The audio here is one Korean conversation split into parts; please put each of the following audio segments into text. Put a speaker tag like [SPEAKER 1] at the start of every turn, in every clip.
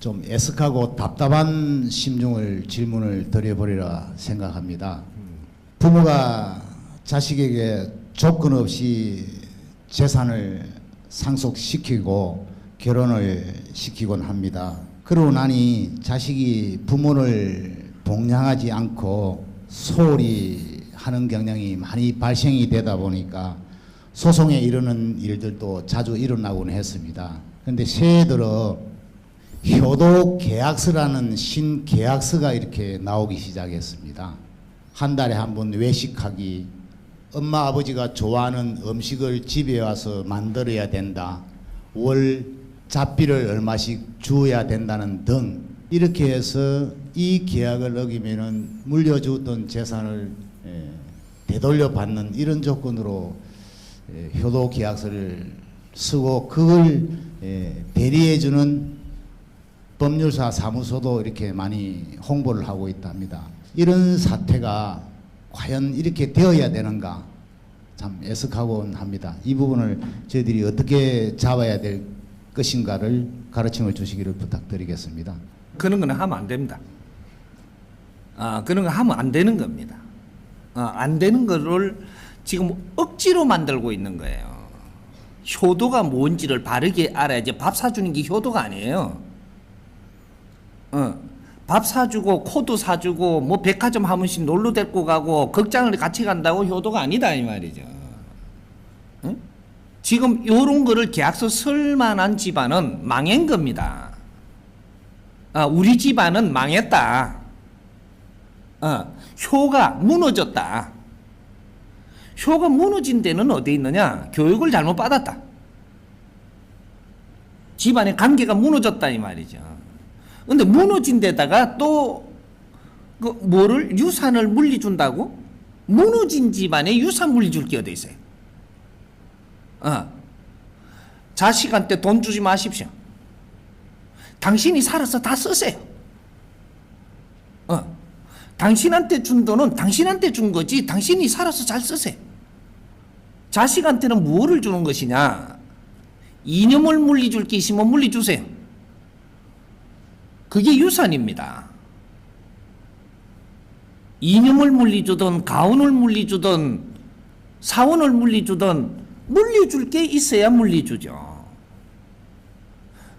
[SPEAKER 1] 좀 애석하고 답답한 심중을 질문을 드려보리라 생각합니다. 부모가 자식에게 조건 없이 재산을 상속시키고 결혼을 시키곤 합니다. 그러고 나니 자식이 부모를 동냥하지 않고 소홀히 하는 경향이 많이 발생이 되다 보니까 소송에 이르는 일들도 자주 일어나곤 했습니다. 그런데 새해 들어 효도 계약서라는 신계약서가 이렇게 나오기 시작했습니다. 한 달에 한 번 외식하기, 엄마 아버지가 좋아하는 음식을 집에 와서 만들어야 된다, 월 잡비를 얼마씩 주어야 된다는 등 이렇게 해서 이 계약을 어기면은 물려주었던 재산을 되돌려 받는 이런 조건으로 효도 계약서를 쓰고 그걸 대리해주는 법률사 사무소도 이렇게 많이 홍보를 하고 있답니다. 이런 사태가 과연 이렇게 되어야 되는가 참 애석하곤 합니다. 이 부분을 저희들이 어떻게 잡아야 될 것인가를 가르침을 주시기를 부탁드리겠습니다.
[SPEAKER 2] 그런 거는 하면 안 됩니다. 그런 거 하면 안 되는 겁니다. 안 되는 거를 지금 억지로 만들고 있는 거예요. 효도가 뭔지를 바르게 알아야지. 밥 사주는 게 효도가 아니에요. 밥 사주고 코도 사주고 뭐 백화점 한 번씩 놀러 데리고 가고 극장을 같이 간다고 효도가 아니다 이 말이죠. 응? 지금 요런 거를 계약서 쓸 만한 집안은 망한 겁니다. 우리 집안은 망했다. 효가 무너졌다. 효가 무너진 데는 어디 있느냐? 교육을 잘못 받았다. 집안의 관계가 무너졌다 이 말이죠. 근데 무너진 데다가 또 그 뭐를 유산을 물리준다고? 무너진 집안에 유산 물리줄 게 어디 있어요? 자식한테 돈 주지 마십시오. 당신이 살아서 다 쓰세요. 당신한테 준 돈은 당신한테 준 거지 당신이 살아서 잘 쓰세요. 자식한테는 무엇을 주는 것이냐? 이념을 물리줄 게 있으면 물리주세요. 그게 유산입니다. 이념을 물리주든 가훈을 물리주든 사원을 물리주든 물려줄 게 있어야 물리주죠.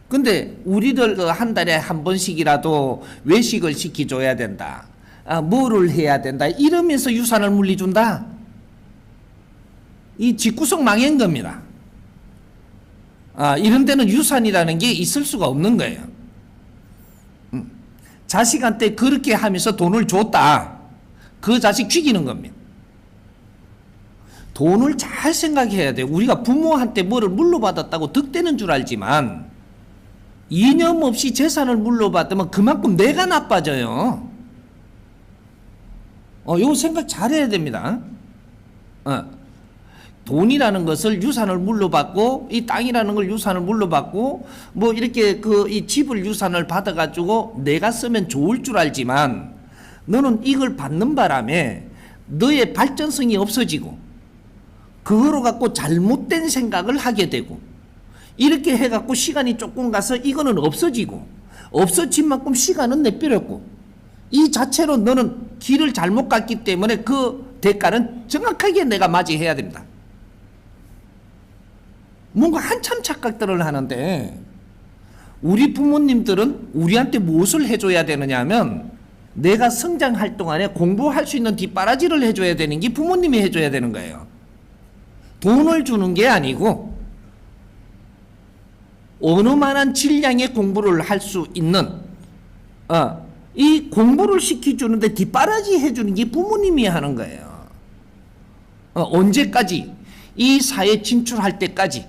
[SPEAKER 2] 근데 우리들 한 달에 한 번씩이라도 외식을 시켜줘야 된다. 뭐를 해야 된다. 이러면서 유산을 물리준다. 이 집구석 망한 겁니다. 이런 데는 유산이라는 게 있을 수가 없는 거예요. 자식한테 그렇게 하면서 돈을 줬다. 그 자식 죽이는 겁니다. 돈을 잘 생각해야 돼요. 우리가 부모한테 뭐를 물려받았다고 득되는 줄 알지만 이념 없이 재산을 물려받으면 그만큼 내가 나빠져요. 이거 생각 잘해야 됩니다. 돈이라는 것을 유산을 물려받고 이 땅이라는 걸 유산을 물려받고 뭐 이렇게 이 집을 유산을 받아가지고 내가 쓰면 좋을 줄 알지만 너는 이걸 받는 바람에 너의 발전성이 없어지고 그거로 갖고 잘못된 생각을 하게 되고 이렇게 해갖고 시간이 조금 가서 이거는 없어지고 없어진 만큼 시간은 내버렸고 이 자체로 너는 길을 잘못 갔기 때문에 그 대가는 정확하게 내가 맞이해야 됩니다. 뭔가 한참 착각들을 하는데 우리 부모님들은 우리한테 무엇을 해줘야 되느냐 하면 내가 성장할 동안에 공부할 수 있는 뒷바라지를 해줘야 되는 게 부모님이 해줘야 되는 거예요. 돈을 주는 게 아니고 어느 만한 질량의 공부를 할 수 있는 이 공부를 시켜주는데 뒷바라지 해주는 게 부모님이 하는 거예요. 언제까지? 이 사회에 진출할 때까지.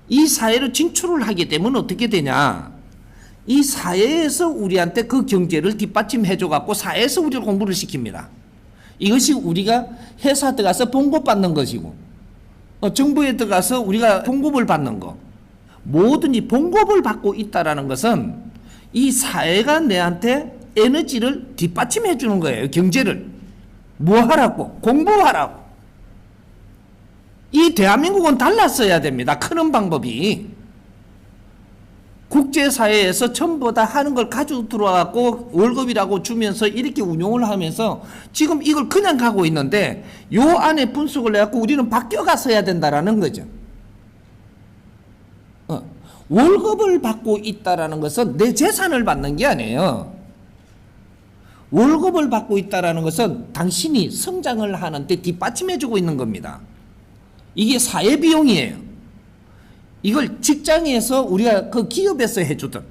[SPEAKER 2] 이 사회로 진출을 하게 되면 어떻게 되냐? 이 사회에서 우리한테 그 경제를 뒷받침해줘 갖고 사회에서 우리를 공부를 시킵니다. 이것이 우리가 회사 들어가서 봉급 받는 것이고 정부에 들어가서 우리가 봉급을 받는 거 뭐든지 봉급을 받고 있다는 것은 이 사회가 내한테 에너지를 뒷받침해 주는 거예요. 경제를. 뭐 하라고? 공부하라고. 이 대한민국은 달랐어야 됩니다. 크는 방법이. 국제사회에서 전부 다 하는 걸 가지고 들어와갖고 월급이라고 주면서 이렇게 운용을 하면서 지금 이걸 그냥 가고 있는데 요 안에 분석을 해갖고 우리는 바뀌어가서 해야 된다라는 거죠. 월급을 받고 있다라는 것은 내 재산을 받는 게 아니에요. 월급을 받고 있다라는 것은 당신이 성장을 하는데 뒷받침해주고 있는 겁니다. 이게 사회비용이에요. 이걸 직장에서 우리가 그 기업에서 해주든,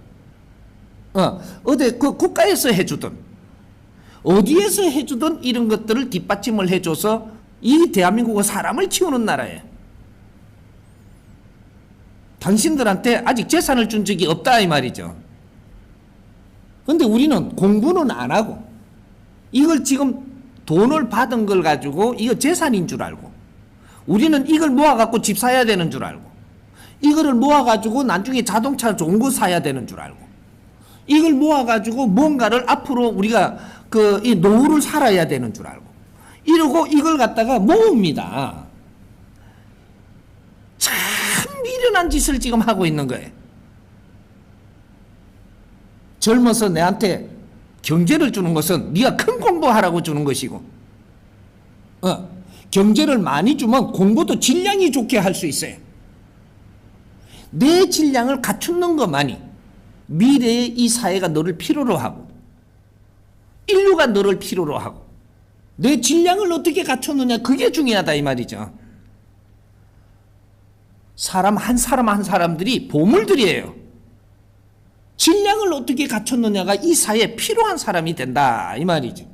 [SPEAKER 2] 어디 그 국가에서 해주든, 어디에서 해주든 이런 것들을 뒷받침을 해줘서 이 대한민국은 사람을 키우는 나라예요. 당신들한테 아직 재산을 준 적이 없다 이 말이죠. 근데 우리는 공부는 안 하고 이걸 지금 돈을 받은 걸 가지고 이거 재산인 줄 알고 우리는 이걸 모아갖고 집 사야 되는 줄 알고 이거를 모아가지고 나중에 자동차 좋은 거 사야 되는 줄 알고 이걸 모아가지고 뭔가를 앞으로 우리가 이 노후를 살아야 되는 줄 알고 이러고 이걸 갖다가 모읍니다. 참 미련한 짓을 지금 하고 있는 거예요. 젊어서 내한테 경제를 주는 것은 네가 큰 공부하라고 주는 것이고 경제를 많이 주면 공부도 질량이 좋게 할 수 있어요. 내 질량을 갖추는 것만이 미래의 이 사회가 너를 필요로 하고 인류가 너를 필요로 하고 내 질량을 어떻게 갖췄느냐 그게 중요하다 이 말이죠. 사람 한 사람들이 보물들이에요. 질량을 어떻게 갖췄느냐가 이 사회에 필요한 사람이 된다 이 말이죠.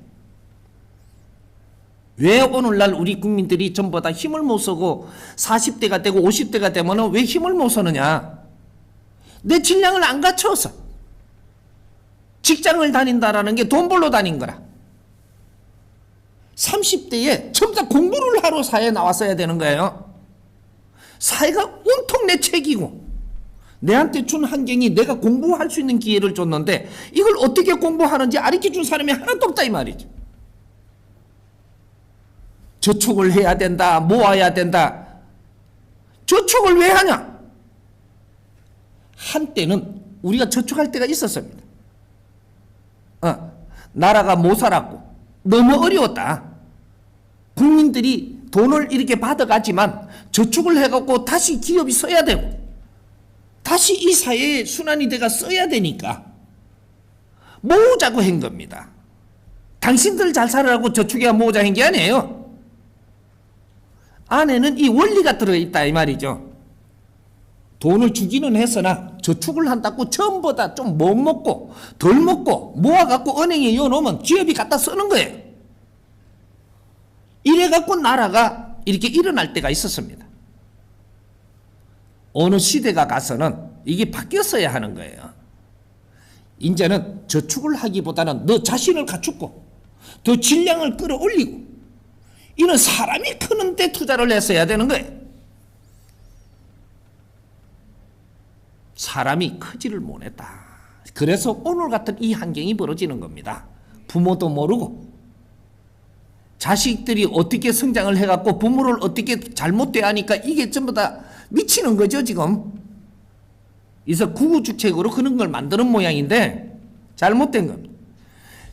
[SPEAKER 2] 왜 오늘날 우리 국민들이 전부 다 힘을 못 쓰고 40대가 되고 50대가 되면 왜 힘을 못 쓰느냐? 내 질량을 안 갖춰서 직장을 다닌다라는 게 돈 벌러 다닌 거라. 30대에 전부 다 공부를 하러 사회에 나왔어야 되는 거예요. 사회가 온통 내 책이고 내한테 준 환경이 내가 공부할 수 있는 기회를 줬는데 이걸 어떻게 공부하는지 가르쳐준 사람이 하나도 없다 이 말이죠. 저축을 해야 된다, 모아야 된다. 저축을 왜 하냐? 한때는 우리가 저축할 때가 있었습니다. 나라가 못 살았고 너무 어려웠다. 국민들이 돈을 이렇게 받아가지만 저축을 해갖고 다시 기업이 써야 되고 다시 이 사회에 순환이 돼가 써야 되니까 모으자고 한 겁니다. 당신들 잘 살으라고 저축해야 모으자 한 게 아니에요. 안에는 이 원리가 들어있다 이 말이죠. 돈을 주기는 했으나 저축을 한다고 전부 다 좀 못 먹고 덜 먹고 모아갖고 은행에 이어놓으면 기업이 갖다 쓰는 거예요. 이래갖고 나라가 이렇게 일어날 때가 있었습니다. 어느 시대가 가서는 이게 바뀌었어야 하는 거예요. 이제는 저축을 하기보다는 너 자신을 갖추고 더 질량을 끌어올리고 이는 사람이 크는데 투자를 했어야 되는 거예요. 사람이 크지를 못했다. 그래서 오늘 같은 이 환경이 벌어지는 겁니다. 부모도 모르고 자식들이 어떻게 성장을 해갖고 부모를 어떻게 잘못 대하니까 이게 전부 다 미치는 거죠 지금. 그래서 구구주책으로 그런 걸 만드는 모양인데 잘못된 겁니다.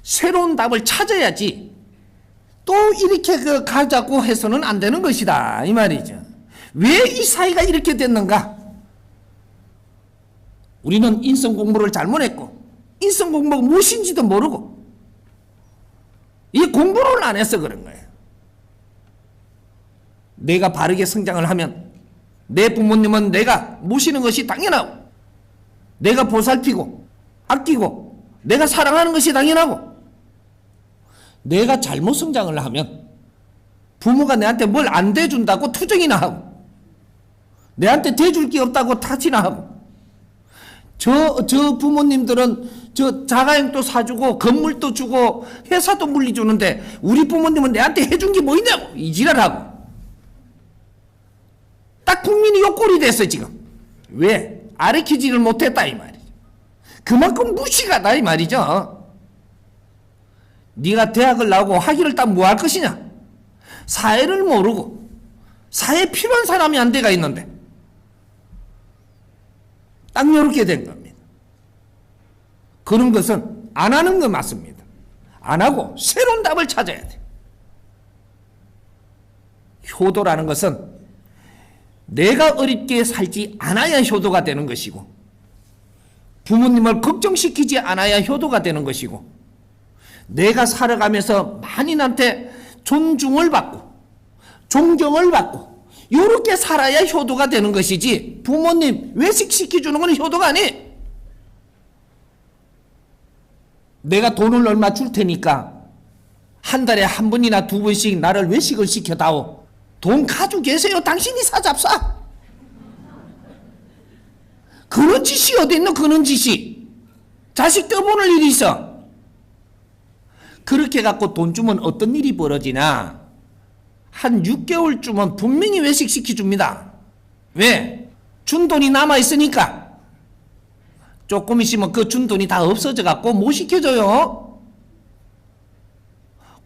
[SPEAKER 2] 새로운 답을 찾아야지 또 이렇게 가자고 해서는 안 되는 것이다 이 말이죠. 왜 이 사회가 이렇게 됐는가? 우리는 인성 공부를 잘못했고 인성 공부가 무엇인지도 모르고 이 공부를 안 해서 그런 거예요. 내가 바르게 성장을 하면 내 부모님은 내가 모시는 것이 당연하고 내가 보살피고 아끼고 내가 사랑하는 것이 당연하고 내가 잘못 성장을 하면 부모가 내한테 뭘 안 대준다고 투정이나 하고 내한테 대줄 게 없다고 탓이나 하고 저 부모님들은 저 자가용도 사주고 건물도 주고 회사도 물리주는데 우리 부모님은 내한테 해준 게 뭐 있냐고 이 지랄하고 딱 국민이 욕꼴이 됐어 지금. 왜? 가르치지를 못했다 이 말이죠. 그만큼 무식하다 이 말이죠. 네가 대학을 나오고 학위를 따면 뭐 할 것이냐? 사회를 모르고 사회에 필요한 사람이 한 대가 있는데 딱 이렇게 된 겁니다. 그런 것은 안 하는 거 맞습니다. 안 하고 새로운 답을 찾아야 돼. 효도라는 것은 내가 어렵게 살지 않아야 효도가 되는 것이고, 부모님을 걱정시키지 않아야 효도가 되는 것이고, 내가 살아가면서 만인한테 존중을 받고 존경을 받고 이렇게 살아야 효도가 되는 것이지, 부모님 외식시켜주는 건 효도가 아니. 내가 돈을 얼마 줄 테니까 한 달에 한 번이나 두 번씩 나를 외식을 시켜다오. 돈 가지고 계세요. 당신이 사잡사. 그런 짓이 어디 있노? 그런 짓이. 자식 떠보낼 일이 있어. 그렇게 갖고 돈 주면 어떤 일이 벌어지나? 한 6개월쯤은 분명히 외식시켜줍니다. 왜? 준 돈이 남아있으니까. 조금 있으면 그 준 돈이 다 없어져 갖고 못 시켜줘요.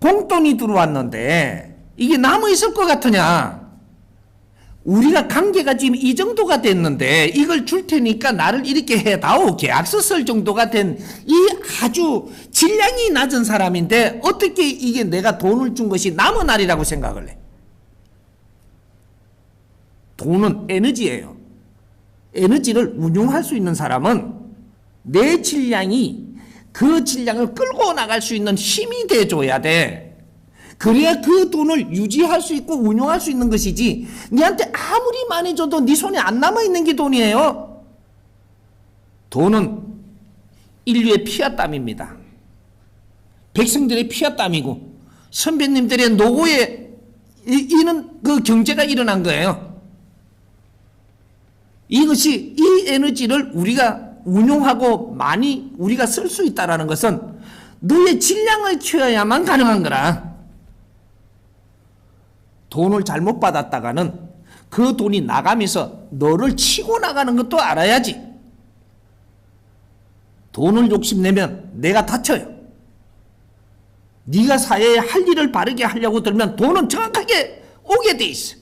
[SPEAKER 2] 공돈이 들어왔는데 이게 남아있을 것 같으냐? 우리가 관계가 지금 이 정도가 됐는데 이걸 줄 테니까 나를 이렇게 해다오. 계약서 쓸 정도가 된 이 아주 질량이 낮은 사람인데 어떻게 이게 내가 돈을 준 것이 남은 날이라고 생각을 해? 돈은 에너지예요. 에너지를 운용할 수 있는 사람은 내 질량이 그 질량을 끌고 나갈 수 있는 힘이 돼줘야 돼. 그래야 그 돈을 유지할 수 있고 운용할 수 있는 것이지, 니한테 아무리 많이 줘도 네 손에 안 남아있는 게 돈이에요. 돈은 인류의 피와 땀입니다. 백성들의 피와 땀이고 선배님들의 노고에 이는 그 경제가 일어난 거예요. 이것이, 이 에너지를 우리가 운용하고 많이 우리가 쓸 수 있다는 것은 너의 질량을 키워야만 가능한 거라. 돈을 잘못 받았다가는 그 돈이 나가면서 너를 치고 나가는 것도 알아야지. 돈을 욕심내면 내가 다쳐요. 네가 사회에 할 일을 바르게 하려고 들면 돈은 정확하게 오게 돼 있어.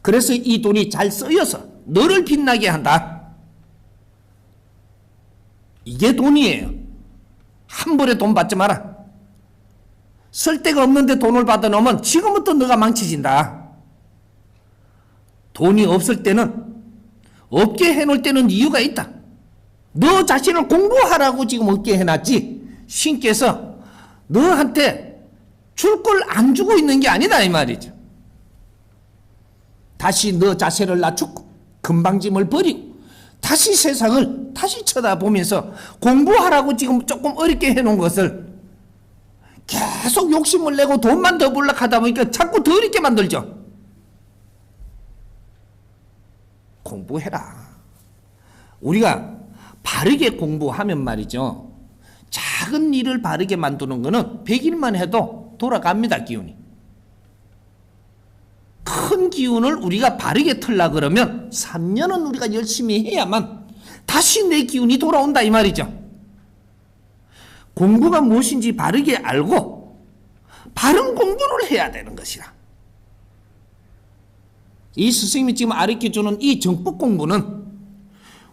[SPEAKER 2] 그래서 이 돈이 잘 쓰여서 너를 빛나게 한다. 이게 돈이에요. 한 번에 돈 받지 마라. 쓸 데가 없는데 돈을 받아놓으면 지금부터 너가 망치진다. 돈이 없을 때는, 없게 해놓을 때는 이유가 있다. 너 자신을 공부하라고 지금 없게 해놨지, 신께서 너한테 줄 걸 안 주고 있는 게 아니다 이 말이죠. 다시 너 자세를 낮추고 금방짐을 버리고 다시 세상을 다시 쳐다보면서 공부하라고 지금 조금 어렵게 해놓은 것을 계속 욕심을 내고 돈만 더 벌려고 하다 보니까 자꾸 더 어렵게 만들죠. 공부해라. 우리가 바르게 공부하면 말이죠, 작은 일을 바르게 만드는 거는 100일만 해도 돌아갑니다. 기운이. 큰 기운을 우리가 바르게 틀라 그러면 3년은 우리가 열심히 해야만 다시 내 기운이 돌아온다 이 말이죠. 공부가 무엇인지 바르게 알고 바른 공부를 해야 되는 것이라. 이 스승님이 지금 가르쳐주는 이 정법 공부는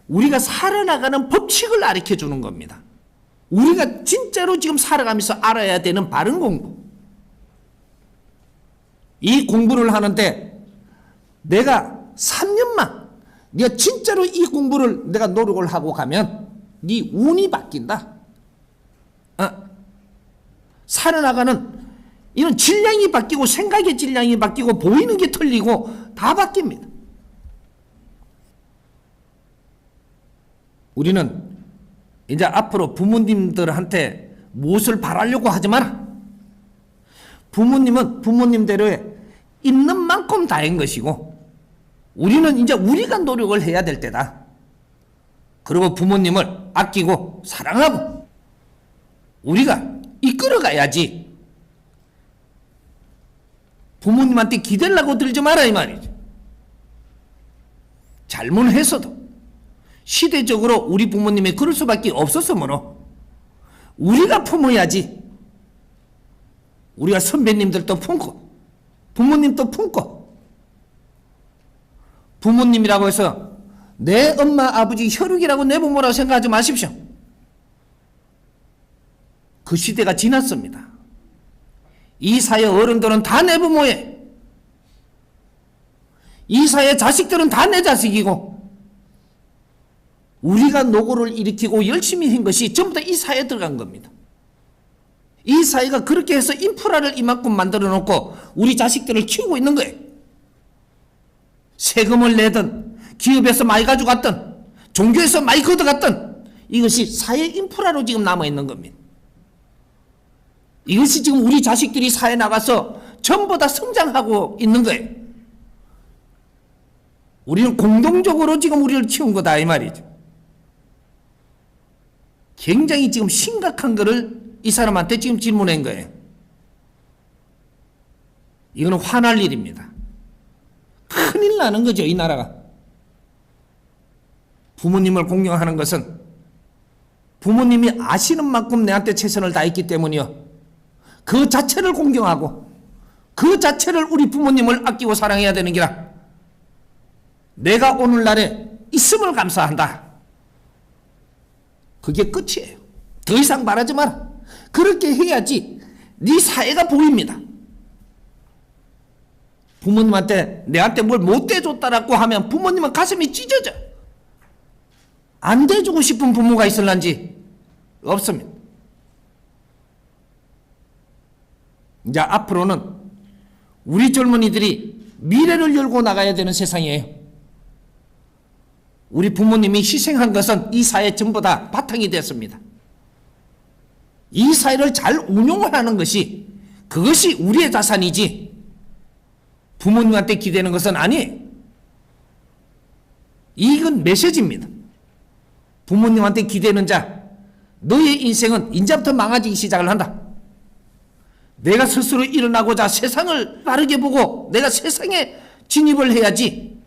[SPEAKER 2] 우리가 살아나가는 법칙을 가르쳐주는 겁니다. 우리가 진짜로 지금 살아가면서 알아야 되는 바른 공부. 이 공부를 하는데 내가 3년만 네가 진짜로 이 공부를 내가 노력을 하고 가면 네 운이 바뀐다. 살아나가는 이런 질량이 바뀌고 생각의 질량이 바뀌고 보이는 게 틀리고 다 바뀝니다. 우리는 이제 앞으로 부모님들한테 무엇을 바라려고 하지 마라. 부모님은 부모님대로의 있는 만큼 다인 것이고 우리는 이제 우리가 노력을 해야 될 때다. 그리고 부모님을 아끼고 사랑하고 우리가 이끌어가야지. 부모님한테 기대려고 들지 마라 이 말이죠. 잘못했어도 시대적으로 우리 부모님이 그럴 수밖에 없었으므로 우리가 품어야지. 우리가 선배님들도 품고 부모님도 품고, 부모님이라고 해서 내 엄마 아버지 혈육이라고 내 부모라고 생각하지 마십시오. 그 시대가 지났습니다. 이 사회 어른들은 다 내 부모예. 이 사회 자식들은 다 내 자식이고, 우리가 노고를 일으키고 열심히 한 것이 전부 다 이 사회에 들어간 겁니다. 이 사회가 그렇게 해서 인프라를 이만큼 만들어 놓고 우리 자식들을 키우고 있는 거예요. 세금을 내든 기업에서 많이 가져갔든 종교에서 많이 걷어갔든 이것이 사회 인프라로 지금 남아있는 겁니다. 이것이 지금 우리 자식들이 사회에 나가서 전부 다 성장하고 있는 거예요. 우리는 공동적으로 지금 우리를 키운 거다 이 말이죠. 굉장히 지금 심각한 거를 이 사람한테 지금 질문한 거예요. 이거는 화날 일입니다. 큰일 나는 거죠, 이 나라가. 부모님을 공경하는 것은 부모님이 아시는 만큼 내한테 최선을 다했기 때문이요. 그 자체를 공경하고 그 자체를 우리 부모님을 아끼고 사랑해야 되는 게라. 내가 오늘날에 있음을 감사한다. 그게 끝이에요. 더 이상 말하지 마라. 그렇게 해야지 네 사회가 보입니다. 부모님한테 내한테 뭘 못 대줬다라고 하면 부모님은 가슴이 찢어져. 안 대주고 싶은 부모가 있을런지 없습니다. 이제 앞으로는 우리 젊은이들이 미래를 열고 나가야 되는 세상이에요. 우리 부모님이 희생한 것은 이 사회 전부 다 바탕이 됐습니다. 이 사회를 잘 운용을 하는 것이 그것이 우리의 자산이지 부모님한테 기대는 것은 아니에요. 이건 메시지입니다. 부모님한테 기대는 자, 너의 인생은 이제부터 망가지기 시작을 한다. 내가 스스로 일어나고자 세상을 바르게 보고 내가 세상에 진입을 해야지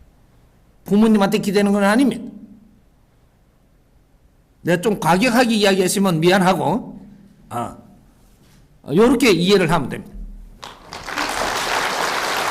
[SPEAKER 2] 부모님한테 기대는 건 아닙니다. 내가 좀 과격하게 이야기했으면 미안하고 이렇게 이해를 하면 됩니다.